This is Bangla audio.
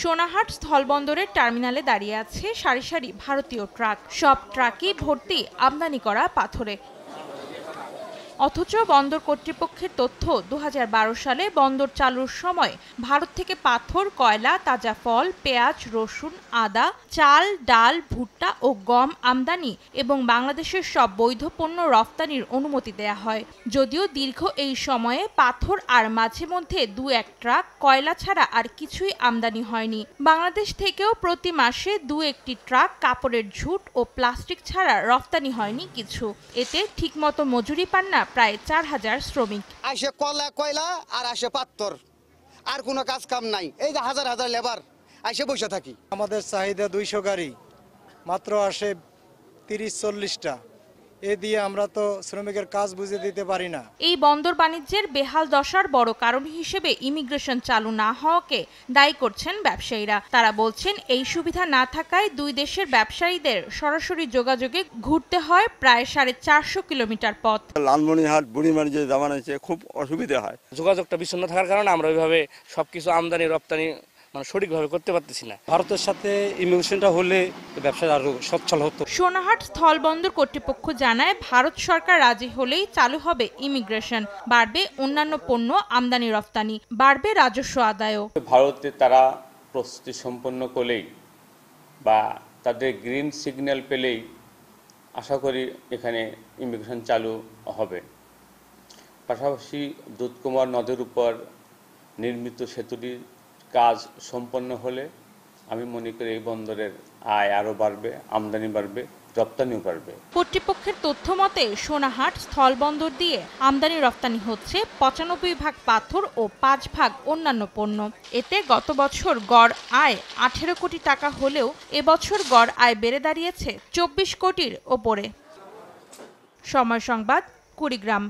সোনাহাট স্থলবন্দরের টার্মিনালে দাঁড়িয়ে আছে সারি সারি ভারতীয় ট্রাক। সব ট্রাকই ভর্তি আমদানি করা পাথরে। অথচ বন্দর কর্তৃপক্ষের তথ্য ২০১২ সালে বন্দর চালুর সময় ভারত থেকে পাথর, কয়লা, তাজা ফল, পেঁয়াজ, রসুন, আদা, চাল, ডাল, ভুট্টা ও গম আমদানি এবং বাংলাদেশের সব বৈধ পণ্য রফতানির অনুমতি দেয়া হয়। যদিও দীর্ঘ এই সময়ে পাথর আর মাঝে মধ্যে ২-১ ট্রাক কয়লা ছাড়া আর কিছুই আমদানি হয়নি। বাংলাদেশ থেকেও প্রতি মাসে ২-১টি ট্রাক কাপড়ের ঝুট ও প্লাস্টিক ছাড়া রফতানি হয়নি কিছু। এতে ঠিকমতো মজুরি পান না প্রায় ৪,০০০ শ্রমিক। আসে কয়লা আর আসে পাথর, আর কোনো কাজ কাম নাই। এই যে হাজার হাজার লেবার আসে বসে থাকি। আমাদের চাহিদা ২০০ গাড়ি, মাত্র আসে ৩০-৪০টা। এ দিয়ে আমরা তো শ্রমিকের কাজ বুঝে দিতে পারি না। এই বন্দর বাণিজ্যের বেহাল দশার বড় কারণ হিসেবে ইমিগ্রেশন চালু না হওয়াকে দায়ী করছেন ব্যবসায়ীরা। তারা বলছেন এই সুবিধা না থাকায় দুই দেশের ব্যবসায়ীদের সরাসরি যোগাযোগে ঘুরতে হয় প্রায় 450 কিলোমিটার পথ। লালমনিরহাট বুড়িমারি যে যাওয়া আছে খুব অসুবিধা হয়। যোগাযোগটা বিচ্ছিন্ন থাকার কারণে আমরা ওইভাবে সবকিছু আমদানি রপ্তানি সঠিকভাবে করতে পারতেছি না। ভারতের সাথে ইমিগ্রেশনটা হলে ব্যবসা আরো সচ্ছল হতো। সোনাহাট স্থলবন্দর কর্তৃপক্ষ জানায় ভারত সরকার রাজি হলেই চালু হবে ইমিগ্রেশন, বাড়বে অন্যান্য পণ্য আমদানি রফতানি, বাড়বে রাজস্ব আদায়ও। ভারতে তারা প্রস্তুতি সম্পন্ন করলেই বা তাদের গ্রিন সিগন্যাল পেলেই আশা করি এখানে ইমিগ্রেশন চালু হবে। পাশাপাশি দুধকুমার নদের উপর নির্মিত সেতুটির কাজ সম্পন্ন হলে আমি মনে করি এই বন্দরের আয় আরও বাড়বে, আমদানি বাড়বে, রপ্তানিও বাড়বে। কর্তৃপক্ষের তথ্য মতে সোনাহাট স্থলবন্দর দিয়ে আমদানি রপ্তানি হচ্ছে ৯৫ ভাগ পাথর ও ৫ ভাগ অন্যান্য পণ্য। এতে গত বছর গড় আয় ১৮ কোটি টাকা হলেও এবছর গড় আয় বেড়ে দাঁড়িয়েছে ২৪ কোটির ওপরে। সময় সংবাদ, কুড়িগ্রাম।